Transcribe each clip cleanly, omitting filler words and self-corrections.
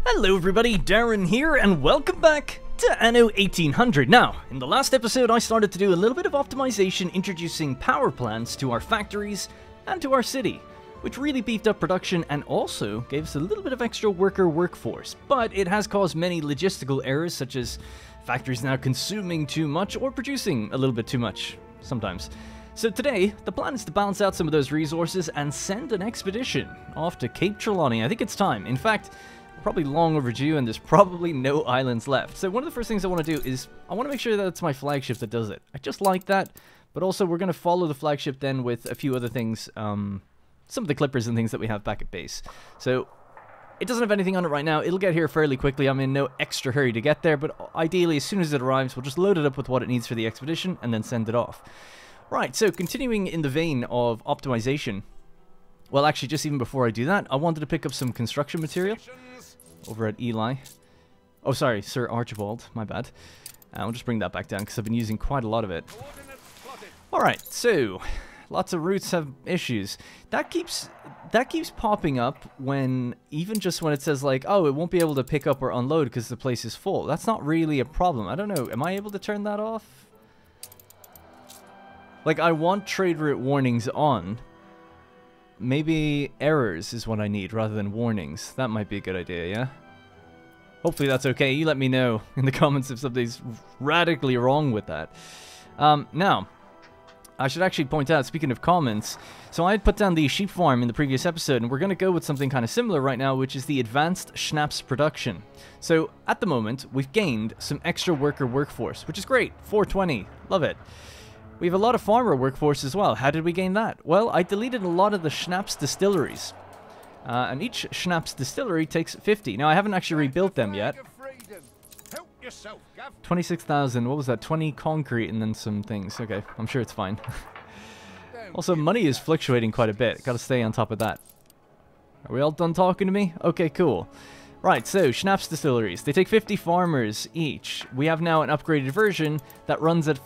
Hello everybody, Darren here, and welcome back to Anno 1800. Now, in the last episode I started to do a little bit of optimization introducing power plants to our factories and to our city, which really beefed up production and also gave us a little bit of extra workforce. But it has caused many logistical errors, such as factories now consuming too much or producing a little bit too much, sometimes. So today, the plan is to balance out some of those resources and send an expedition off to Cape Trelawney. I think it's time. In fact, probably long overdue, and there's probably no islands left. So one of the first things I want to do is I want to make sure that it's my flagship that does it. I just like that, but also we're going to follow the flagship then with a few other things, some of the clippers and things that we have back at base. So it doesn't have anything on it right now. It'll get here fairly quickly. I'm in no extra hurry to get there, but ideally as soon as it arrives, we'll just load it up with what it needs for the expedition and then send it off. Right, so continuing in the vein of optimization, well, actually, just even before I do that, I wanted to pick up some construction material over at Eli. Oh, sorry, Sir Archibald, my bad. I'll just bring that back down because I've been using quite a lot of it. Alright, so lots of routes have issues. That keeps popping up when, even just when it says like, oh, it won't be able to pick up or unload because the place is full. That's not really a problem. I don't know, am I able to turn that off? Like, I want trade route warnings on. Maybe errors is what I need rather than warnings. That might be a good idea, yeah? Hopefully that's okay. You let me know in the comments if something's radically wrong with that. Now, I should actually point out, speaking of comments, so I had put down the sheep farm in the previous episode, and we're going to go with something kind of similar right now, which is the advanced schnapps production. So, at the moment, we've gained some extra workforce, which is great. 420. Love it. We have a lot of farmer workforce as well. How did we gain that? Well, I deleted a lot of the schnapps distilleries. And each schnapps distillery takes 50. Now, I haven't actually rebuilt them yet. 26,000. What was that? 20 concrete and then some things. Okay, I'm sure it's fine. Also, money is fluctuating quite a bit. Gotta stay on top of that. Are we all done talking to me? Okay, cool. Right, so, schnapps distilleries. They take 50 farmers each. We have now an upgraded version that runs at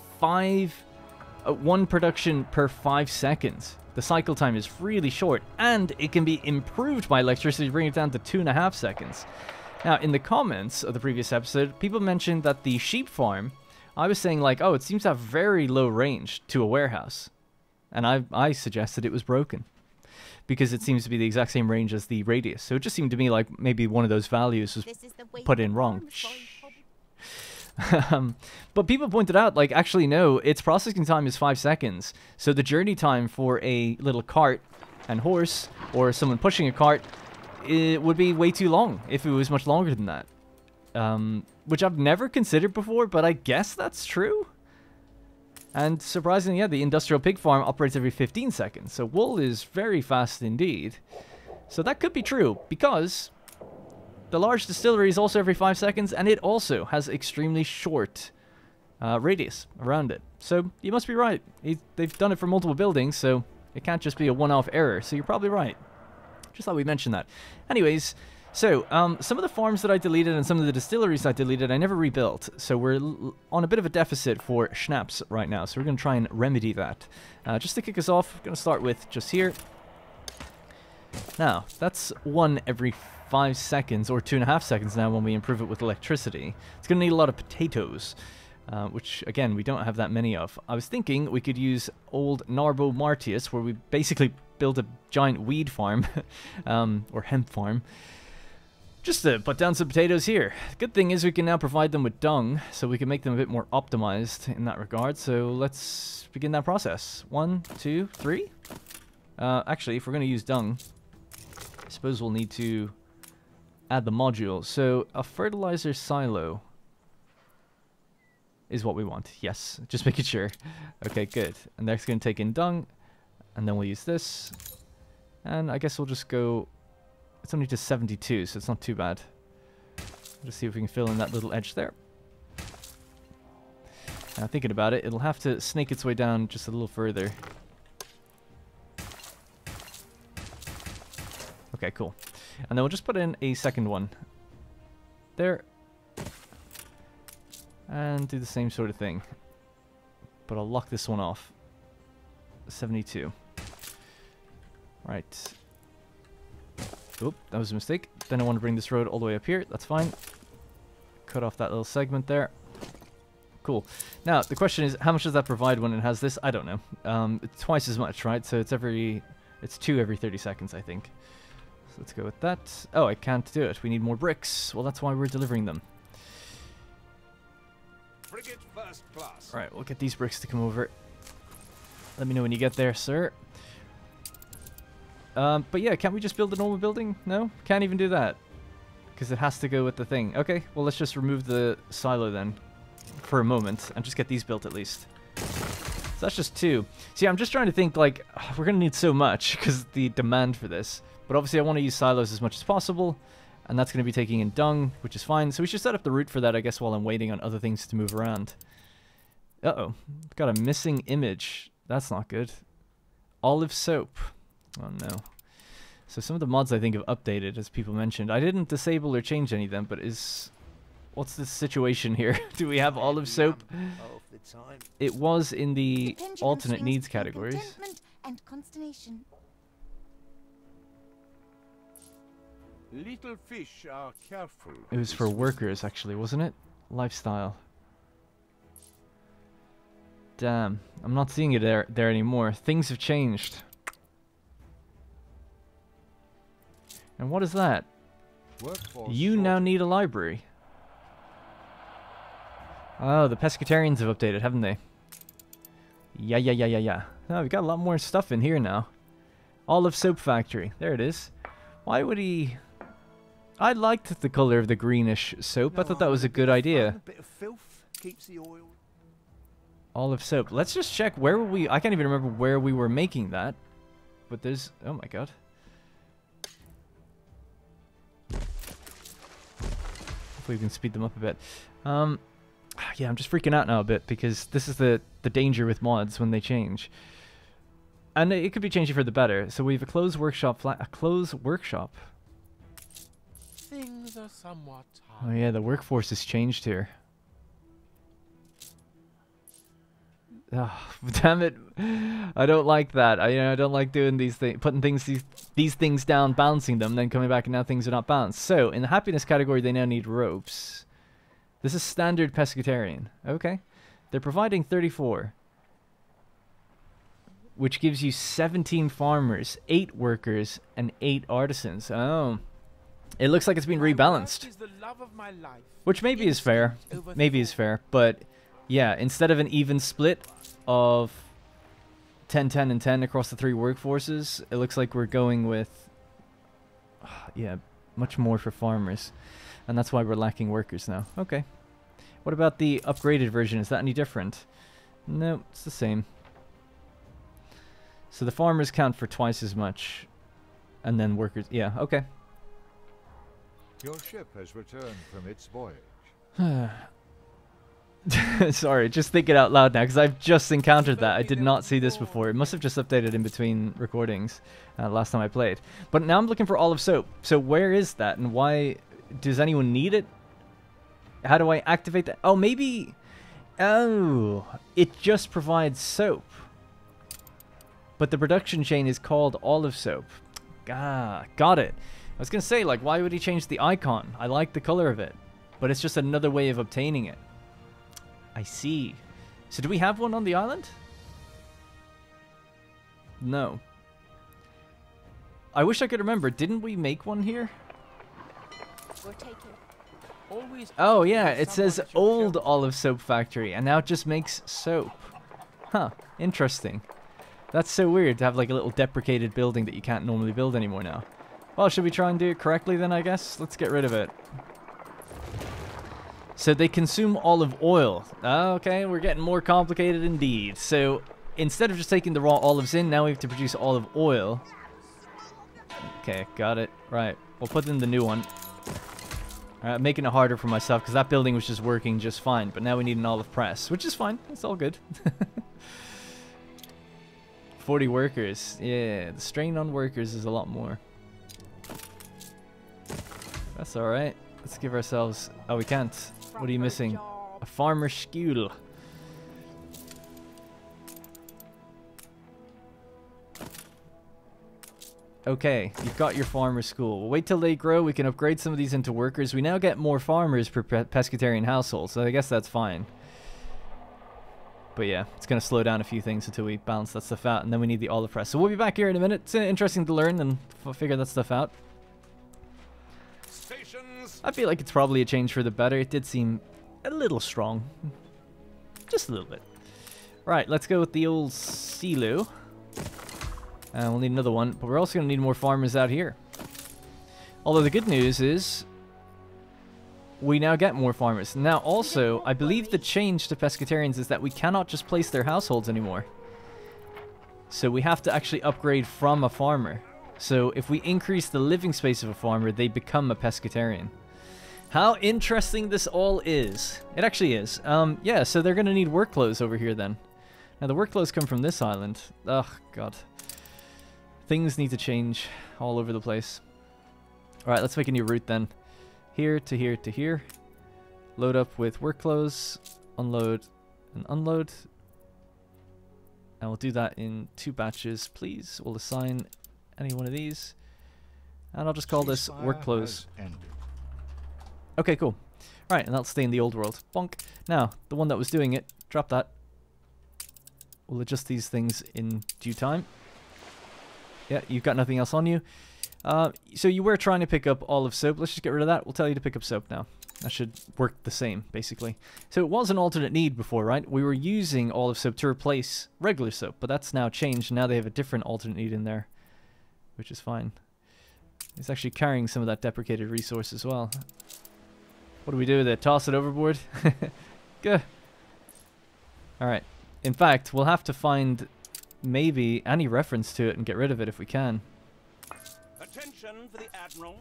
1 production per 5 seconds. The cycle time is really short, and it can be improved by electricity to bring it down to 2.5 seconds. Now, in the comments of the previous episode, people mentioned that the sheep farm, I was saying like, oh, it seems to have very low range to a warehouse. And I suggested it was broken, because it seems to be the exact same range as the radius. So it just seemed to me like maybe one of those values was put in wrong. But people pointed out, like, actually no, its processing time is 5 seconds. So the journey time for a little cart and horse, or someone pushing a cart, it would be way too long if it was much longer than that. Which I've never considered before, but I guess that's true. And surprisingly, yeah, the industrial pig farm operates every 15 seconds. So wool is very fast indeed. So that could be true, because the large distillery is also every 5 seconds, and it also has extremely short radius around it. So you must be right. They've done it for multiple buildings, so it can't just be a one-off error. So you're probably right. Just thought we'd mention that. Anyways, so some of the farms that I deleted and some of the distilleries I deleted, I never rebuilt. So we're on a bit of a deficit for schnapps right now. So we're going to try and remedy that. Just to kick us off, we're going to start with just here. Now, that's 1 every 5 seconds, or 2.5 seconds now when we improve it with electricity. It's going to need a lot of potatoes, which, again, we don't have that many of. I was thinking we could use old Narbo Martius, where we basically built a giant weed farm, or hemp farm, just to put down some potatoes here. The good thing is we can now provide them with dung, so we can make them a bit more optimized in that regard. So let's begin that process. 1, 2, 3. Actually, if we're going to use dung, I suppose we'll need to add the module. So a fertilizer silo is what we want. Yes, just making sure. Okay, good. And that's going to take in dung, and then we'll use this. And I guess we'll just go, it's only just 72, so it's not too bad. Just see if we can fill in that little edge there. Now thinking about it, it'll have to snake its way down just a little further. Okay, cool. And then we'll just put in a second one there, and do the same sort of thing, but I'll lock this one off. 72. Right. Oop, that was a mistake. Then I want to bring this road all the way up here. That's fine. Cut off that little segment there. Cool. Now, the question is, how much does that provide when it has this? I don't know. It's twice as much, right? So it's 2 every 30 seconds, I think. So let's go with that. Oh, I can't do it. We need more bricks. Well, that's why we're delivering them. Frigate first class. Alright, we'll get these bricks to come over. Let me know when you get there, sir. But yeah, can't we just build a normal building? No? Can't even do that. Because it has to go with the thing. Okay, well, let's just remove the silo then. For a moment. And just get these built at least. So that's just 2. See, I'm just trying to think, like, we're going to need so much because the demand for this. But obviously I want to use silos as much as possible. And that's going to be taking in dung, which is fine. So we should set up the route for that, I guess, while I'm waiting on other things to move around. Uh-oh. Got a missing image. That's not good. Olive soap. Oh, no. So some of the mods I think have updated, as people mentioned. I didn't disable or change any of them, but is... What's the situation here? Do we have olive soap? It was in the alternate needs categories. And consternation. Little fish are careful. It was for workers, actually, wasn't it? Lifestyle. Damn, I'm not seeing it there anymore. Things have changed. And what is that? You now need a library. Oh, the pescatarians have updated, haven't they? Yeah. Oh, we've got a lot more stuff in here now. Olive soap factory. There it is. Why would he... I liked the color of the greenish soap. I thought that was a good idea. A bit of filth keeps the oil. Olive soap. Let's just check where were we... I can't even remember where we were making that. But there's... Oh my god. Hopefully we can speed them up a bit. Yeah, I'm just freaking out now a bit because this is the danger with mods when they change. And it could be changing for the better. So we have a closed workshop Things are somewhat Oh yeah, the workforce has changed here. Oh, damn it. I don't like that. I don't like doing these things, putting these things down, balancing them, then coming back and now things are not balanced. So, in the happiness category, they now need ropes. This is standard pescatarian. Okay. They're providing 34. Which gives you 17 farmers, 8 workers, and 8 artisans. Oh. It looks like it's been rebalanced. Which maybe is fair. Maybe is fair. But, yeah, instead of an even split of 10, 10, and 10 across the 3 workforces, it looks like we're going with, yeah, much more for farmers. And that's why we're lacking workers now. Okay. What about the upgraded version? Is that any different? No, it's the same. So the farmers count for twice as much. And then workers... Yeah, okay. Your ship has returned from its voyage. Sorry, just thinking out loud now, because I've just encountered that. I did not see this before. It must have just updated in between recordings last time I played. But now I'm looking for olive soap. So where is that, and why... Does anyone need it? How do I activate that? Oh, maybe... Oh, it just provides soap. But the production chain is called olive soap. Ah, got it. I was going to say, like, why would he change the icon? I like the color of it. But it's just another way of obtaining it. I see. So do we have one on the island? No. I wish I could remember. Didn't we make one here? Oh, yeah. It says old olive soap factory. And now it just makes soap. Huh. Interesting. That's so weird to have like a little deprecated building that you can't normally build anymore now. Well, should we try and do it correctly then, I guess? Let's get rid of it. So they consume olive oil. Okay, we're getting more complicated indeed. So instead of just taking the raw olives in, now we have to produce olive oil. Okay, got it. Right, we'll put in the new one. Alright, making it harder for myself because that building was just working just fine. But now we need an olive press, which is fine. It's all good. 40 workers. Yeah, the strain on workers is a lot more. That's alright. Let's give ourselves... Oh, we can't. What are you missing? A farmer skule. Okay, you've got your farmer school. We'll wait till they grow. We can upgrade some of these into workers. We now get more farmers per pescatarian household, so I guess that's fine. But yeah, it's going to slow down a few things until we balance that stuff out, and then we need the olive press. So we'll be back here in a minute. It's interesting to learn and figure that stuff out. Stations. I feel like it's probably a change for the better. It did seem a little strong. Just a little bit. Right, let's go with the old silo. And we'll need another one, but we're also going to need more farmers out here. Although the good news is we now get more farmers. Now also, I believe the change to pescatarians is that we cannot just place their households anymore. So we have to actually upgrade from a farmer. So if we increase the living space of a farmer, they become a pescatarian. How interesting this all is. It actually is. Yeah, so they're going to need work clothes over here then. Now the work clothes come from this island. Oh, God. Things need to change all over the place. Alright, let's make a new route then. Here to here to here. Load up with work clothes. Unload and unload. And we'll do that in 2 batches, please. We'll assign any one of these. And I'll just call this work clothes. Okay, cool. Alright, and that'll stay in the old world. Bonk. Now, the one that was doing it, drop that. We'll adjust these things in due time. Yeah, you've got nothing else on you. So you were trying to pick up olive soap. Let's just get rid of that. We'll tell you to pick up soap now. That should work the same, basically. So it was an alternate need before, right? We were using olive soap to replace regular soap, but that's now changed. Now they have a different alternate need in there, which is fine. It's actually carrying some of that deprecated resource as well. What do we do with it? Toss it overboard? Good. Alright. In fact, we'll have to find maybe any reference to it and get rid of it if we can. Attention for the Admiral.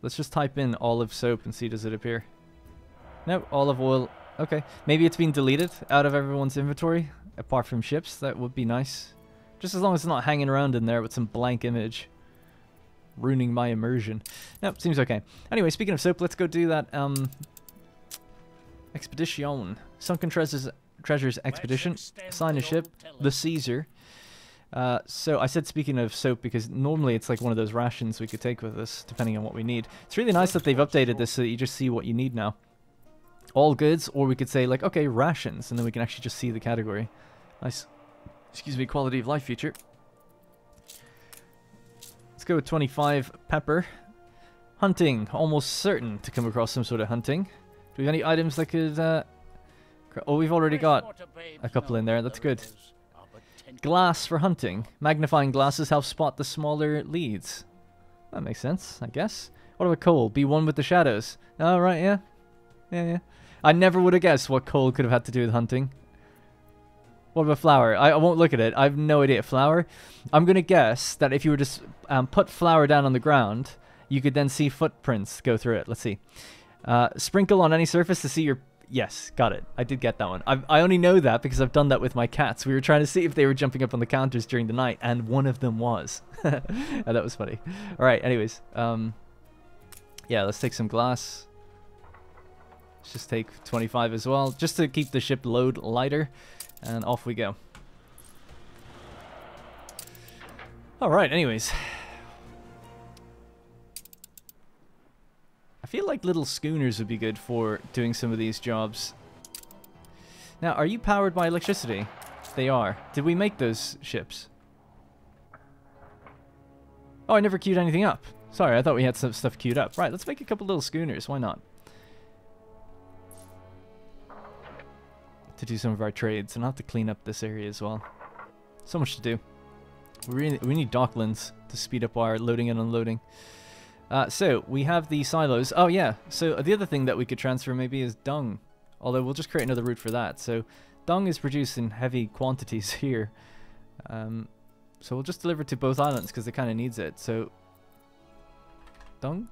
Let's just type in olive soap and see does it appear. Nope, olive oil. Okay, maybe it's been deleted out of everyone's inventory, apart from ships. That would be nice. Just as long as it's not hanging around in there with some blank image. Ruining my immersion. Nope, seems okay. Anyway, speaking of soap, let's go do that, Expedition. Sunken Treasures Expedition. Assign a ship. The Caesar. So I said speaking of soap because normally it's like one of those rations we could take with us depending on what we need. It's really nice that they've updated this so that you just see what you need now. All goods, or we could say like, okay, rations, and then we can actually just see the category. Nice. Excuse me, quality of life feature. Let's go with 25 pepper. Hunting, almost certain to come across some sort of hunting. Do we have any items that could, oh, we've already got a couple in there, that's good. Glass for hunting. Magnifying glasses help spot the smaller leads. That makes sense, I guess. What about coal? Be one with the shadows. Oh, right, yeah. Yeah. I never would have guessed what coal could have had to do with hunting. What about flour? I won't look at it. I have no idea. Flour? I'm going to guess that if you were to put flour down on the ground, you could then see footprints go through it. Let's see. Sprinkle on any surface to see your... Yes, got it. I did get that one. I only know that because I've done that with my cats. We were trying to see if they were jumping up on the counters during the night, and one of them was. That was funny. All right, anyways. Yeah, let's take some glass. Let's just take 25 as well, just to keep the ship load lighter. And off we go. Alright, anyways. I feel like little schooners would be good for doing some of these jobs. Now, are you powered by electricity? They are. Did we make those ships? Oh, I never queued anything up. Sorry, I thought we had some stuff queued up. Right, let's make a couple little schooners. Why not? To do some of our trades, and I'll have to clean up this area as well. So much to do. We need docklands to speed up our loading and unloading. So we have the silos. Oh yeah. So the other thing that we could transfer maybe is dung. Although we'll just create another route for that. So dung is produced in heavy quantities here. So we'll just deliver to both islands because it kind of needs it. So dung,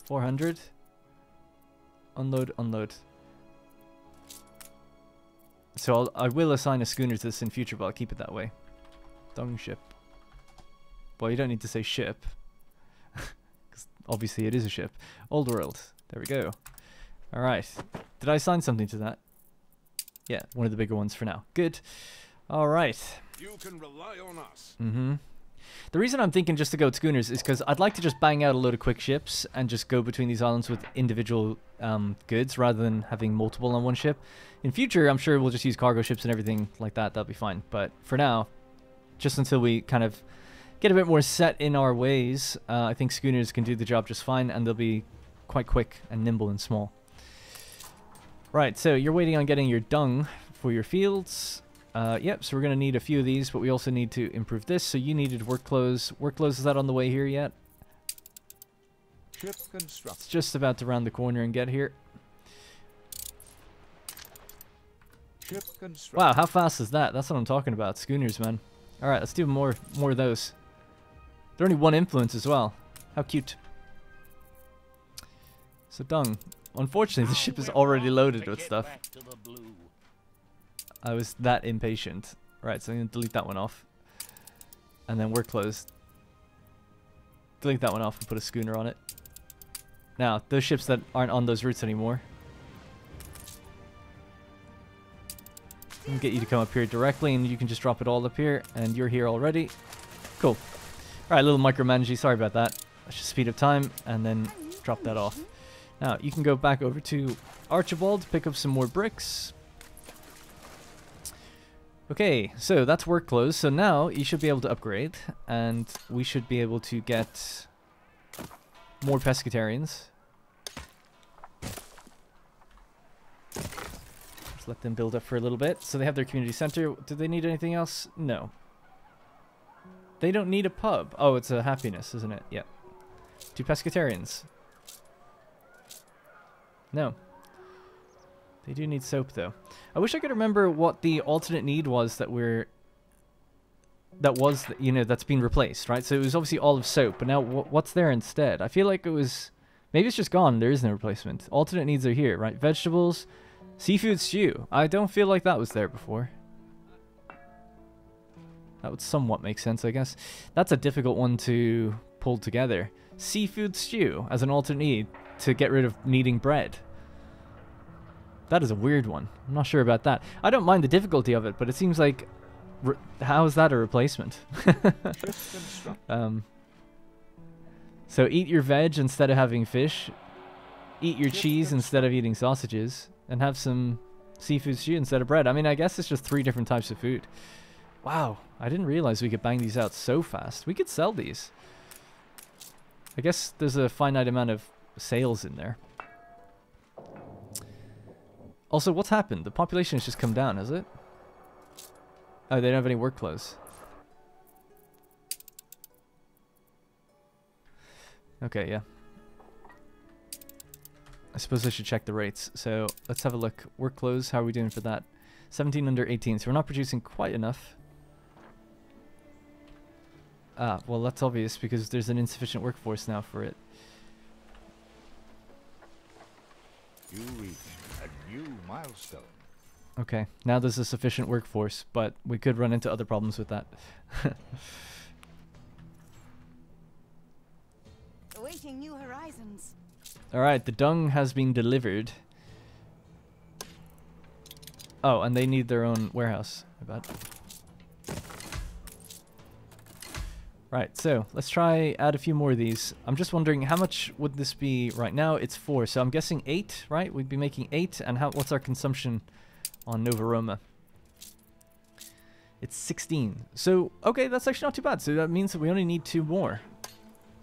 400. Unload, unload. So I will assign a schooner to this in future, but I'll keep it that way. Dung ship. Well, you don't need to say ship. Because obviously it is a ship. Old world. There we go. Alright. Did I assign something to that? Yeah, one of the bigger ones for now. Good. Alright. You can rely on us. Mm-hmm. The reason I'm thinking just to go with schooners is because I'd like to just bang out a load of quick ships and just go between these islands with individual goods rather than having multiple on one ship. In future, I'm sure we'll just use cargo ships and everything like that. That'll be fine. But for now, just until we kind of get a bit more set in our ways, I think schooners can do the job just fine, and they'll be quite quick and nimble and small. Right, so you're waiting on getting your dung for your fields. Yep, so we're going to need a few of these, but we also need to improve this. So you needed work clothes. Work clothes, is that on the way here yet? Ship construct. It's just about to round the corner and get here. Ship construct. Wow, how fast is that? That's what I'm talking about. Schooners, man. Alright, let's do more of those. They're only one influence as well. How cute. So dung. Unfortunately, the ship is already loaded with stuff. I was that impatient. Right, so I'm going to delete that one off. And then work closed. Delete that one off and put a schooner on it. Now, those ships that aren't on those routes anymore. I'll get you to come up here directly, and you can just drop it all up here, and you're here already. Cool. Alright, a little micromanaging. Sorry about that. Let's just speed up time, and then drop that off. Now, you can go back over to Archibald to pick up some more bricks. Okay, so that's work clothes. So now you should be able to upgrade, and we should be able to get more pescatarians. Let's let them build up for a little bit. So they have their community center. Do they need anything else? No. They don't need a pub. Oh, it's a happiness, isn't it? Yeah. 2 pescatarians. No. They do need soap, though. I wish I could remember what the alternate need was that that's been replaced, right? So it was obviously olive soap, but now what's there instead? I feel like it was... Maybe it's just gone. There is no replacement. Alternate needs are here, right? Vegetables, seafood stew. I don't feel like that was there before. That would somewhat make sense, I guess. That's a difficult one to pull together. Seafood stew as an alternate need to get rid of needing bread. That is a weird one. I'm not sure about that. I don't mind the difficulty of it, but it seems like... how is that a replacement? So eat your veg instead of having fish. Eat your cheese instead of eating sausages. And have some seafood stew instead of bread. I mean, I guess it's just 3 different types of food. Wow, I didn't realize we could bang these out so fast. We could sell these. I guess there's a finite amount of sales in there. Also, what's happened? The population has just come down, has it? Oh, they don't have any work clothes. Okay, yeah. I suppose I should check the rates. So, let's have a look. Work clothes, how are we doing for that? 17 under 18, so we're not producing quite enough. Ah, well that's obvious because there's an insufficient workforce now for it. You reach a new milestone. Okay, now there's a sufficient workforce, but we could run into other problems with that. Awaiting new horizons. Alright, the dung has been delivered. Oh, and they need their own warehouse, I bet. Right, so let's try add a few more of these. I'm just wondering how much would this be right now? It's 4, so I'm guessing 8, right? We'd be making 8, and what's our consumption on Nova Roma? It's 16. So, okay, that's actually not too bad. So that means that we only need 2 more.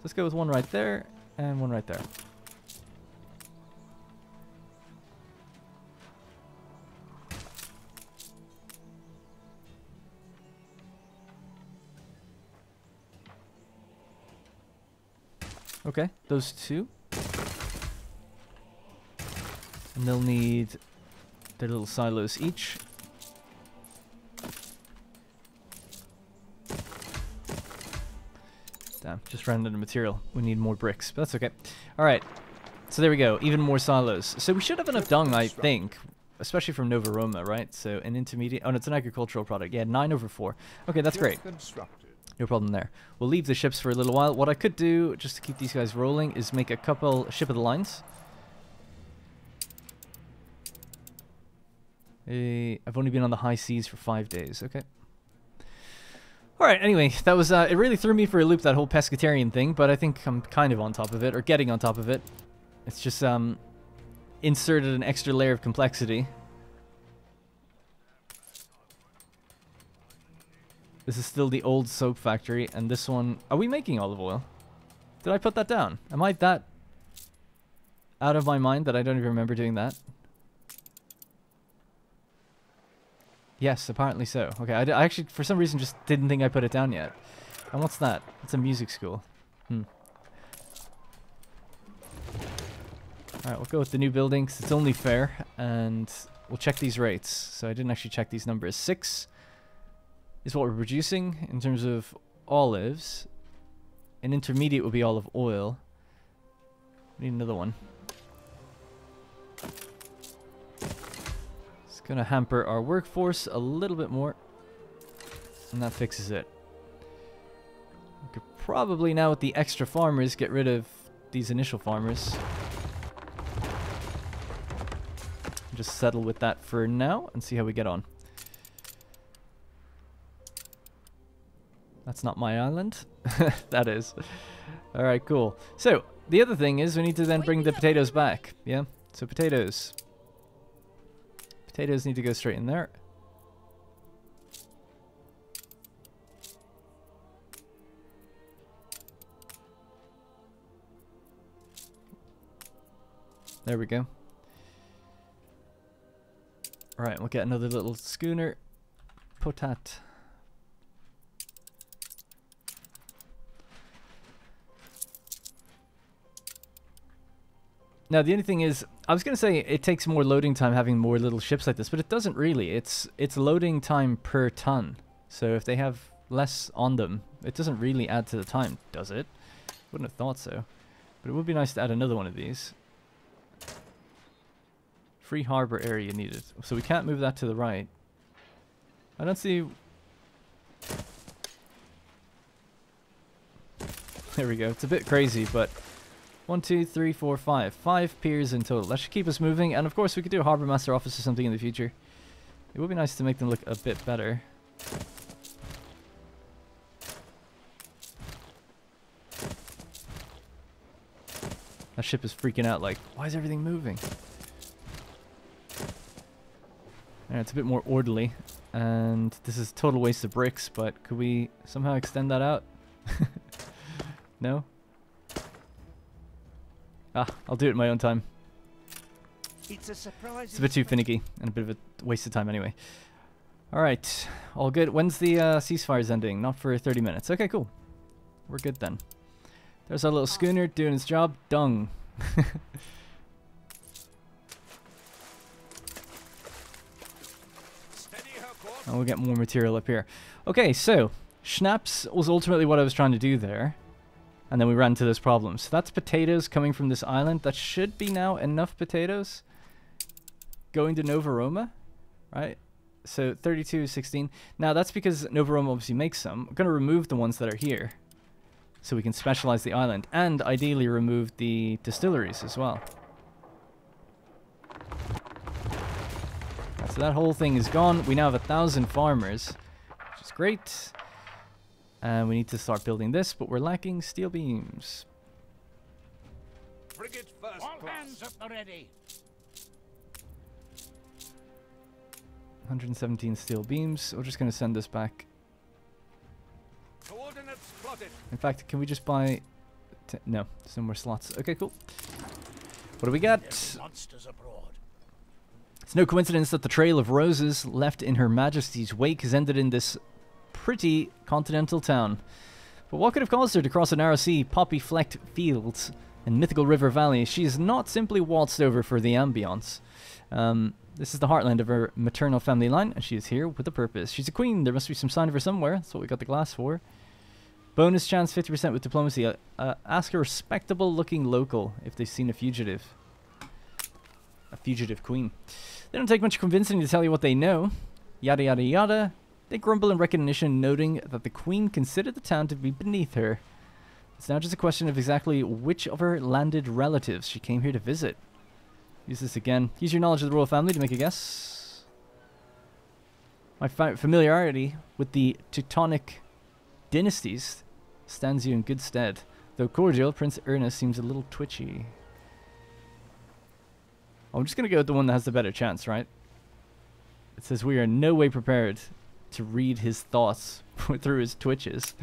Let's go with 1 right there, and 1 right there. Okay, those 2. And they'll need their little silos each. Damn, just ran out of material. We need more bricks, but that's okay. Alright, so there we go. Even more silos. So we should have enough dung, I think. Especially from Nova Roma, right? So an intermediate... Oh, no, it's an agricultural product. Yeah, 9 over 4. Okay, that's great. No problem there. We'll leave the ships for a little while. What I could do, just to keep these guys rolling, is make a couple ship of the lines. I've only been on the high seas for 5 days. Okay. Alright, anyway, that was, it really threw me for a loop, that whole pescatarian thing, but I think I'm kind of on top of it, or getting on top of it. It's just, inserted an extra layer of complexity. This is still the old soap factory, and this one... Are we making olive oil? Did I put that down? Am I that out of my mind that I don't even remember doing that? Yes, apparently so. Okay, I actually, for some reason, just didn't think I put it down yet. And what's that? It's a music school. Alright, we'll go with the new building, 'cause it's only fair. And we'll check these rates. So I didn't actually check these numbers. 6 is what we're producing in terms of olives. An intermediate would be olive oil. We need another one. It's going to hamper our workforce a little bit more. And that fixes it. We could probably now, with the extra farmers, get rid of these initial farmers. Just settle with that for now and see how we get on. That's not my island. That is. Alright, cool. So, the other thing is we need to then bring the potatoes back. Yeah? So potatoes. Potatoes need to go straight in there. There we go. Alright, we'll get another little schooner. Potat. Now, the only thing is, I was going to say it takes more loading time having more little ships like this, but it doesn't really. It's loading time per ton. So if they have less on them, it doesn't really add to the time, does it? Wouldn't have thought so. But it would be nice to add another one of these. Free harbor area needed. So we can't move that to the right. I don't see... There we go. It's a bit crazy, but... 1, 2, 3, 4, 5. 5 piers in total. That should keep us moving. And of course, we could do a Harbour Master office or something in the future. It would be nice to make them look a bit better. That ship is freaking out like, why is everything moving? It's a bit more orderly. And this is a total waste of bricks, but could we somehow extend that out? No? Ah, I'll do it in my own time. It's a surprise. It's a bit too finicky and a bit of a waste of time anyway. Alright, all good. When's the ceasefire's ending? Not for 30 minutes. Okay, cool. We're good then. There's our little schooner doing its job. Dung. And we'll get more material up here. Okay, so schnapps was ultimately what I was trying to do there. And then we ran into those problems. So that's potatoes coming from this island. That should be now enough potatoes going to Nova Roma, right? So 32, 16. Now that's because Nova Roma obviously makes some. I'm going to remove the ones that are here so we can specialize the island and ideally remove the distilleries as well. So that whole thing is gone. We now have 1,000 farmers, which is great. And we need to start building this, but we're lacking steel beams. Frigate first. All hands at the ready. 117 steel beams. We're just going to send this back. Coordinates plotted. In fact, can we just buy... No, there's no more slots. Okay, cool. What do we got? Monsters abroad. It's no coincidence that the trail of roses left in Her Majesty's wake has ended in this pretty continental town. But what could have caused her to cross a narrow sea, poppy-flecked fields, and mythical river valley? She is not simply waltzed over for the ambience. This is the heartland of her maternal family line, and she is here with a purpose. She's a queen. There must be some sign of her somewhere. That's what we got the glass for. Bonus chance 50% with diplomacy. Ask a respectable-looking local if they've seen a fugitive. A fugitive queen. They don't take much convincing to tell you what they know. Yada yada yada. They grumble in recognition, noting that the queen considered the town to be beneath her. It's now just a question of exactly which of her landed relatives she came here to visit. Use this again. Use your knowledge of the royal family to make a guess. My familiarity with the Teutonic dynasties stands you in good stead. Though cordial, Prince Ernest seems a little twitchy. I'm just going to go with the one that has the better chance, right? It says we are in no way prepared to read his thoughts through his twitches.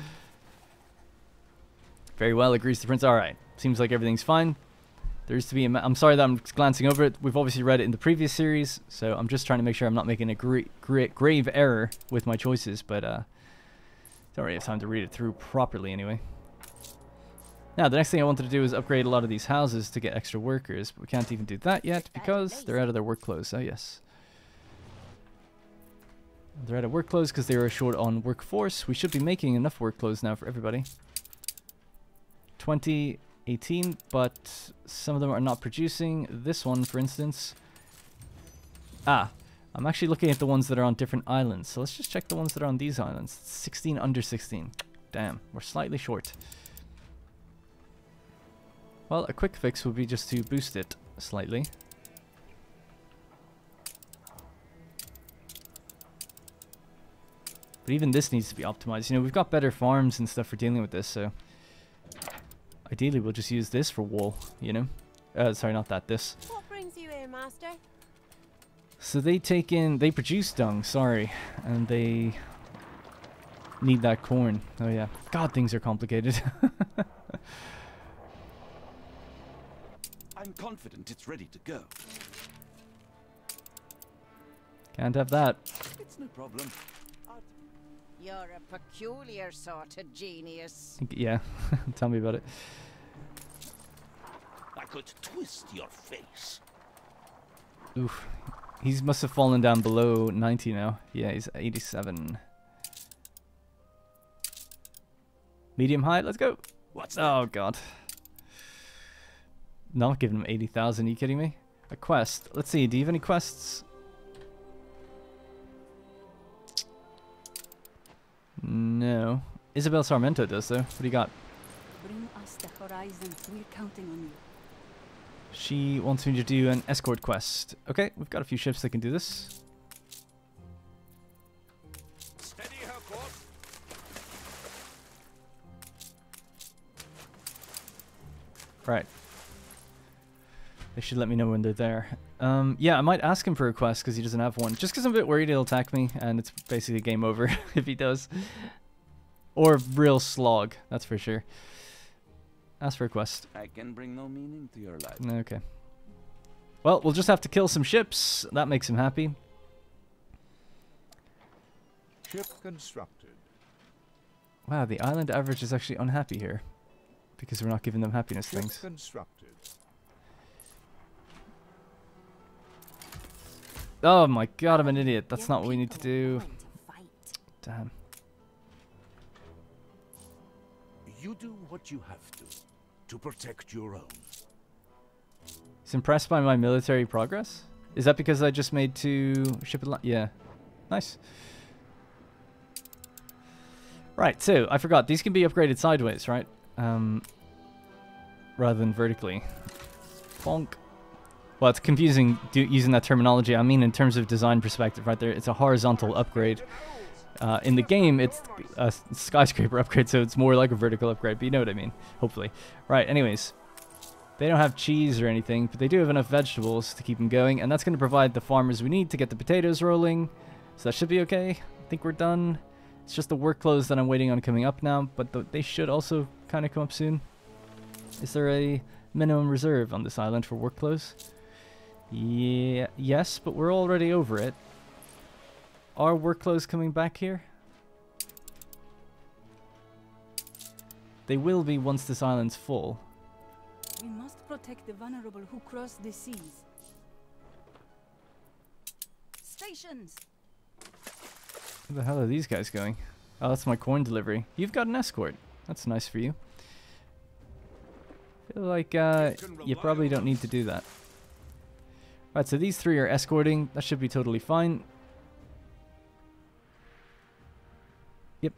Very well, agrees the prince. Alright, seems like everything's fine. There is to be I'm sorry that I'm glancing over it. We've obviously read it in the previous series, so I'm just trying to make sure I'm not making a grave error with my choices, but don't really have time to read it through properly anyway. Now, the next thing I wanted to do is upgrade a lot of these houses to get extra workers, but we can't even do that yet because they're out of their work clothes. Oh, yes. They're out of work clothes because they were short on workforce. We should be making enough work clothes now for everybody. 2018, but some of them are not producing. This one, for instance. Ah, I'm actually looking at the ones that are on different islands. So let's just check the ones that are on these islands. 16 under 16. Damn, we're slightly short. Well, a quick fix would be just to boost it slightly. But even this needs to be optimized. You know, we've got better farms and stuff for dealing with this, so ideally we'll just use this for wool, you know? Sorry, not that, this. What brings you here, master? So they produce dung, sorry, and they need that corn. Oh yeah. God, things are complicated. I'm confident it's ready to go. Can't have that. It's no problem. You're a peculiar sort of genius. Yeah, tell me about it. I could twist your face. Oof. He must have fallen down below 90 now. Yeah, he's 87. Medium height, let's go. What's that? Oh, God. Not giving him 80,000, are you kidding me? A quest. Let's see, do you have any quests? No. Isabel Sarmento does, though. What do you got? Bring us the horizons. We're counting on you. She wants me to do an escort quest. Okay, we've got a few ships that can do this. Steady her course. Right. They should let me know when they're there. Yeah, I might ask him for a quest because he doesn't have one. Just because I'm a bit worried he'll attack me, and it's basically game over if he does. Or real slog, that's for sure. Ask for a quest. I can bring no meaning to your life. Okay. Well, we'll just have to kill some ships. That makes him happy. Ship constructed. Wow, the island average is actually unhappy here. Because we're not giving them happiness Ship things. constructed. Oh my god, I'm an idiot. That's not what we need to do. Damn. You do what you have to protect your own. He's impressed by my military progress? Is that because I just made 2 ship yeah. Nice. Right, so I forgot. These can be upgraded sideways, right? Rather than vertically. Bonk. Well, it's confusing using that terminology. I mean, in terms of design perspective, right there, it's a horizontal upgrade. In the game, it's a skyscraper upgrade, so it's more like a vertical upgrade, but you know what I mean, hopefully. Right, anyways. They don't have cheese or anything, but they do have enough vegetables to keep them going, and that's going to provide the farmers we need to get the potatoes rolling. So that should be okay. I think we're done. It's just the work clothes that I'm waiting on coming up now, but they should also kind of come up soon. Is there a minimum reserve on this island for work clothes? Yeah, yes, but we're already over it. Are work clothes coming back here? They will be once this island's full. We must protect the vulnerable who cross the seas. Stations! Where the hell are these guys going? Oh, that's my corn delivery. You've got an escort. That's nice for you. I feel like you probably don't need to do that. Right, so these 3 are escorting. That should be totally fine. Yep.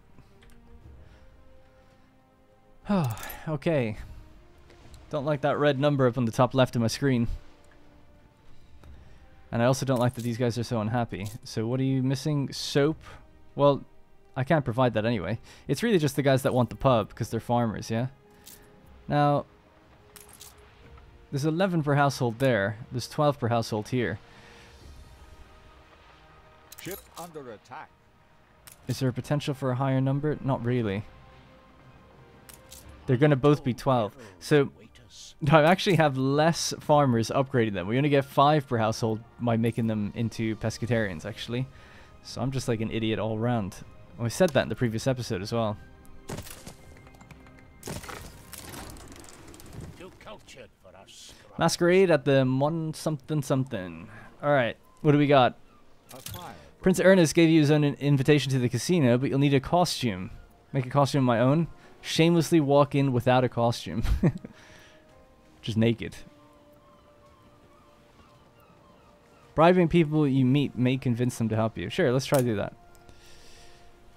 Oh, okay. Don't like that red number up on the top left of my screen. And I also don't like that these guys are so unhappy. So what are you missing? Soap? Well, I can't provide that anyway. It's really just the guys that want the pub because they're farmers, yeah? Now, there's 11 per household there. There's 12 per household here. Ship under attack. Is there a potential for a higher number? Not really. They're going to both be 12. So, I actually have less farmers upgrading them. We only get 5 per household by making them into pescatarians, actually. So I'm just like an idiot all around. Well, I said that in the previous episode as well. Too cultured for us. Masquerade at the Mon something something. Alright, what do we got? A fire. Prince Ernest gave you his own invitation to the casino, but you'll need a costume. Make a costume of my own. Shamelessly walk in without a costume. Just naked. Bribing people you meet may convince them to help you. Sure, let's try to do that.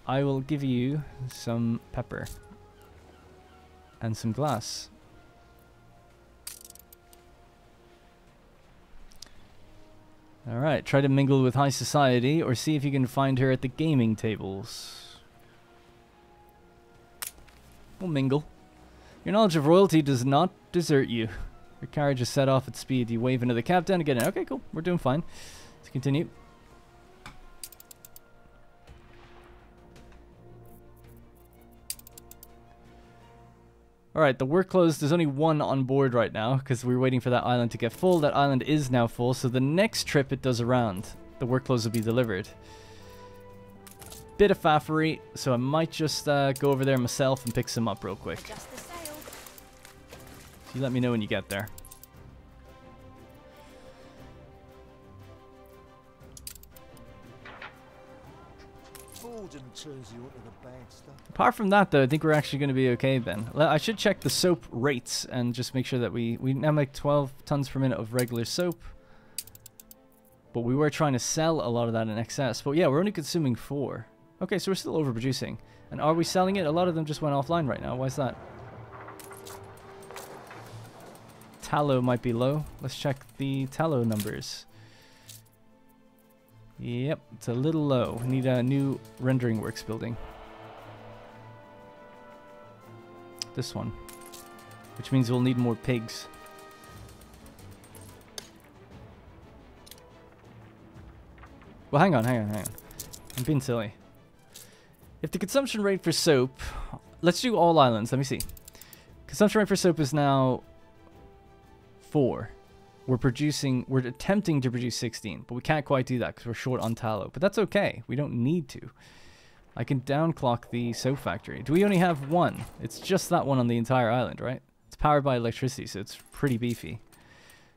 I will give you some pepper. And some glass. Alright, try to mingle with high society or see if you can find her at the gaming tables. We'll mingle. Your knowledge of royalty does not desert you. Your carriage is set off at speed. You wave into the captain and get in. Okay, cool. We're doing fine. Let's continue. Alright, the work closed. There's only one on board right now because we're waiting for that island to get full. That island is now full, so the next trip it does around, the work clothes will be delivered. Bit of faffery, so I might just go over there myself and pick some up real quick. Adjust the sail. You let me know when you get there. Borden turns you into the bad stuff. Apart from that, though, I think we're actually going to be okay then. I should check the soap rates and just make sure that we now make 12 tons per minute of regular soap. But we were trying to sell a lot of that in excess. But yeah, we're only consuming 4. Okay, so we're still overproducing. And are we selling it? A lot of them just went offline right now. Why is that? Tallow might be low. Let's check the tallow numbers. Yep, it's a little low. We need a new rendering works building. This one. Which means we'll need more pigs. Well, hang on. I'm being silly. If the consumption rate for soap... Let's do all islands. Let me see. Consumption rate for soap is now 4. We're attempting to produce 16, but we can't quite do that because we're short on tallow. But that's okay. We don't need to. I can downclock the soap factory. Do we only have one? It's just that one on the entire island, right? It's powered by electricity, so it's pretty beefy.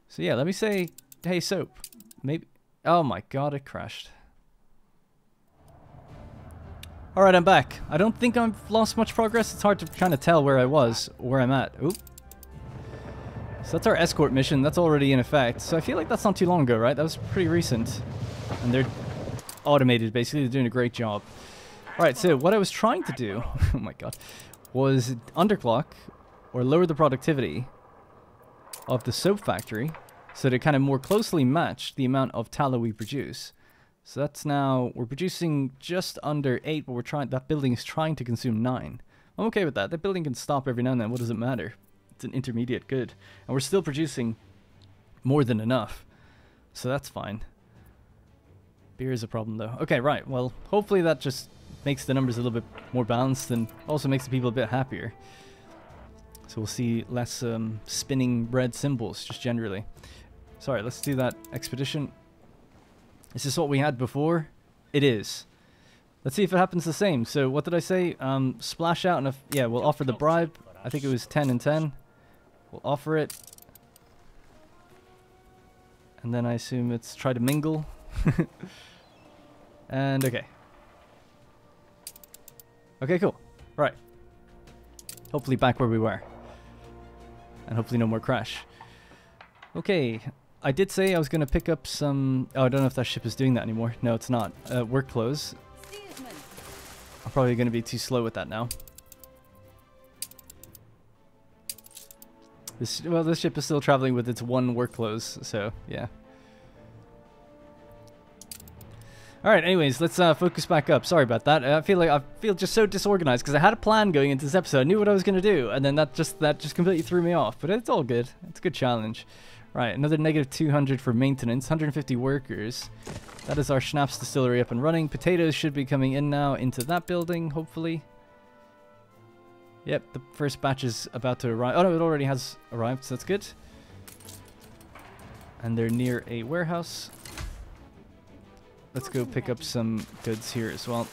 So yeah, let me say, hey, soap. Maybe... Oh my god, it crashed. Alright, I'm back. I don't think I've lost much progress. It's hard to kind of tell where I was, where I'm at. Oop. So that's our escort mission. That's already in effect. So I feel like that's not too long ago, right? That was pretty recent. And they're automated, basically. They're doing a great job. Alright, so what I was trying to do, oh my god, was underclock or lower the productivity of the soap factory so to kind of more closely match the amount of tallow we produce. So that's now, we're producing just under 8, but that building is trying to consume 9. I'm okay with that. That building can stop every now and then. What does it matter? It's an intermediate good. And we're still producing more than enough. So that's fine. Beer is a problem though. Okay, right. Well, hopefully that just makes the numbers a little bit more balanced and also makes the people a bit happier. So we'll see less spinning red symbols, just generally. Sorry, let's do that expedition. Is this what we had before? It is. Let's see if it happens the same. So what did I say? Splash out and yeah, we'll offer the bribe. I think it was 10 and 10. We'll offer it. And then I assume it's try to mingle. And okay. Okay, cool. Right. Hopefully back where we were. And hopefully no more crash. Okay. I did say I was going to pick up some... Oh, I don't know if that ship is doing that anymore. No, it's not. Work clothes. I'm probably going to be too slow with that now. This ship is still traveling with its 1 work clothes, so yeah. Alright, anyways, let's focus back up. Sorry about that. I feel just so disorganized because I had a plan going into this episode. I knew what I was going to do, and then that just completely threw me off. But it's all good. It's a good challenge. Right, another negative 200 for maintenance, 150 workers. That is our Schnapps distillery up and running. Potatoes should be coming in now into that building, hopefully. Yep, the first batch is about to arrive. Oh no, it already has arrived, so that's good. And they're near a warehouse. Let's go pick up some goods here as well.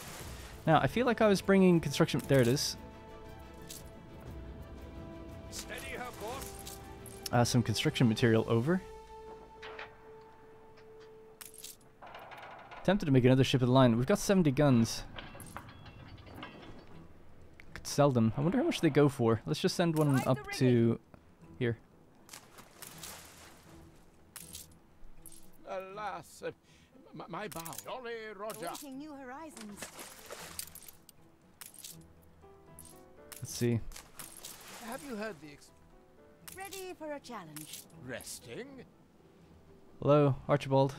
Now, I feel like I was bringing construction... There it is. Steady her course. Some construction material over. Tempted to make another ship of the line. We've got 70 guns. Could sell them. I wonder how much they go for. Let's just send one up to here. Alas, my bow. Jolly Roger. Awaiting new horizons. Let's see. Have you heard the Ready for a challenge. resting? Hello, Archibald.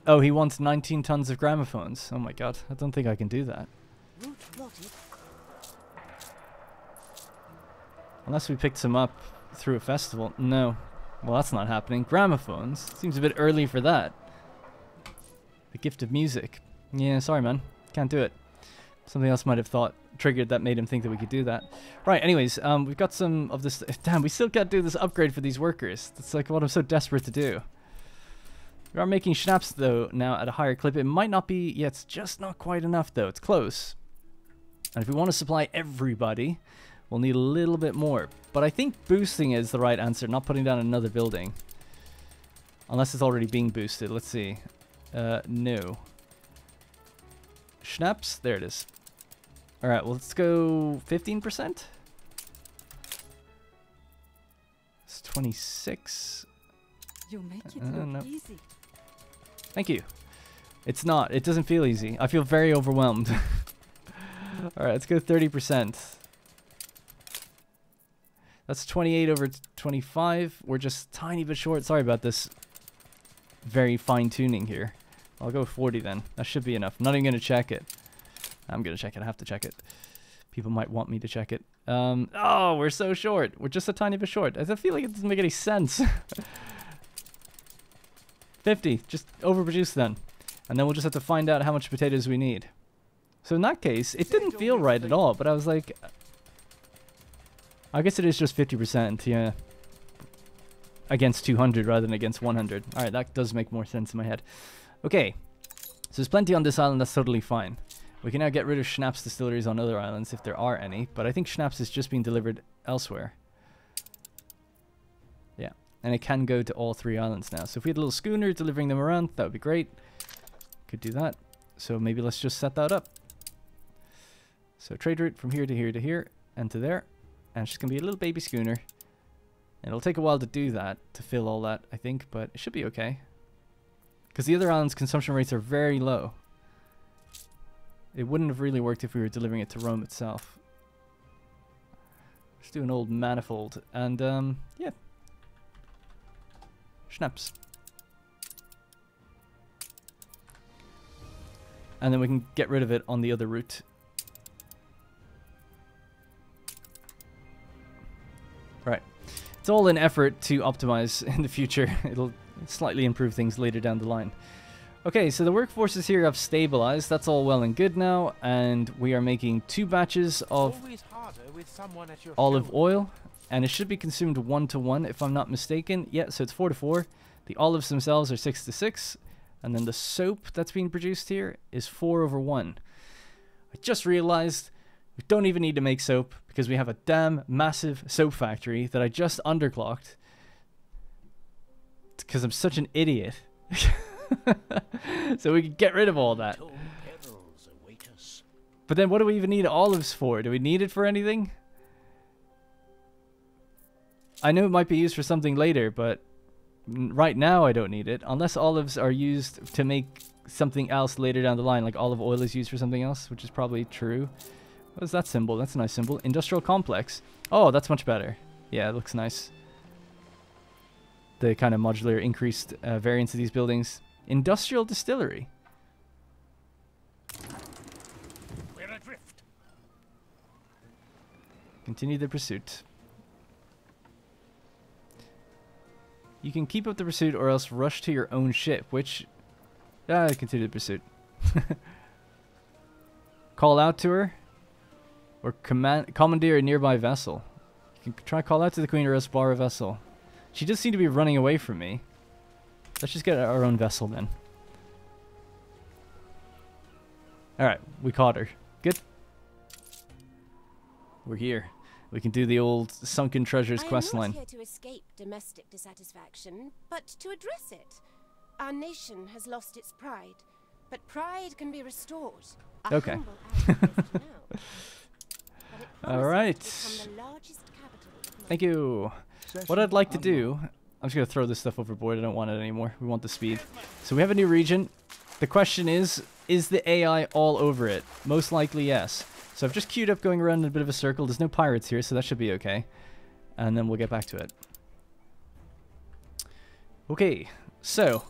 Oh, he wants 19 tons of gramophones. Oh my god, I don't think I can do that. Route plotted. Unless we picked some up through a festival. No. Well, that's not happening. Gramophones? Seems a bit early for that. The gift of music. Yeah, sorry man. Can't do it. Something else might have triggered that made him think that we could do that. Right, anyways, we've got some of this... Damn, we still can't do this upgrade for these workers. That's like what I'm so desperate to do. We are making schnapps, though, now at a higher clip. It might not be... Yeah, it's just not quite enough, though. It's close. And if we want to supply everybody, we'll need a little bit more. But I think boosting is the right answer, not putting down another building. Unless it's already being boosted. Let's see. No. Schnapps? There it is. Alright, well, let's go 15%. It's 26. You make it look no. easy. Thank you. It's not. It doesn't feel easy. I feel very overwhelmed. Alright, let's go 30%. That's 28 over 25. We're just a tiny bit short. Sorry about this very fine-tuning here. I'll go 40 then. That should be enough. I'm not even going to check it. I'm going to check it. I have to check it. People might want me to check it. Oh, we're so short. We're just a tiny bit short. I feel like it doesn't make any sense. 50. Just overproduce then. And then we'll just have to find out how much potatoes we need. So in that case, it didn't feel right at all. But I was like... I guess it is just 50%, yeah. Against 200 rather than against 100. Alright, that does make more sense in my head. Okay. So there's plenty on this island, that's totally fine. We can now get rid of Schnapps distilleries on other islands if there are any. But I think Schnapps is just being delivered elsewhere. Yeah. And it can go to all 3 islands now. So if we had a little schooner delivering them around, that would be great. Could do that. So maybe let's just set that up. So trade route from here to here to here and to there. And it's just going to be a little baby schooner. And it'll take a while to do that, to fill all that, I think. But it should be okay. Because the other islands' consumption rates are very low. It wouldn't have really worked if we were delivering it to Rome itself. Let's do an old manifold. And, yeah. Schnapps. And then we can get rid of it on the other route. Right. It's all an effort to optimize in the future. It'll slightly improve things later down the line. Okay, so the workforces here have stabilized. That's all well and good now. And we are making 2 batches of olive oil. And it should be consumed 1-to-1 if I'm not mistaken. Yeah, so it's 4-to-4. The olives themselves are 6-to-6. And then the soap that's being produced here is 4/1. I just realized we don't even need to make soap because we have a damn massive soap factory that I just underclocked. Because I'm such an idiot. So we can get rid of all that. But then what do we even need olives for? Do we need it for anything? I know it might be used for something later, but right now I don't need it. Unless olives are used to make something else later down the line. Like olive oil is used for something else, which is probably true. What is that symbol? That's a nice symbol. Industrial complex. Oh, that's much better. Yeah, it looks nice. the kind of modular increased variants of these buildings. Industrial distillery. We're adrift. Continue the pursuit. You can keep up the pursuit or else rush to your own ship, which... continue the pursuit. Call out to her. Or commandeer a nearby vessel. You can try call out to the queen or else bar a vessel. She does seem to be running away from me. Let's just get our own vessel then. Alright, we caught her. Good. We're here. We can do the old Sunken Treasures quest line. I am not here to escape domestic dissatisfaction, but to address it. Our nation has lost its pride, but pride can be restored. A Okay. humble outpost now, but it All promises right. to become the largest capital of my Thank you. What I'd like to do... I'm just going to throw this stuff overboard. I don't want it anymore. We want the speed. So we have a new region. The question is the AI all over it? Most likely, yes. So I've just queued up going around in a bit of a circle. There's no pirates here, so that should be okay. And then we'll get back to it. Okay, so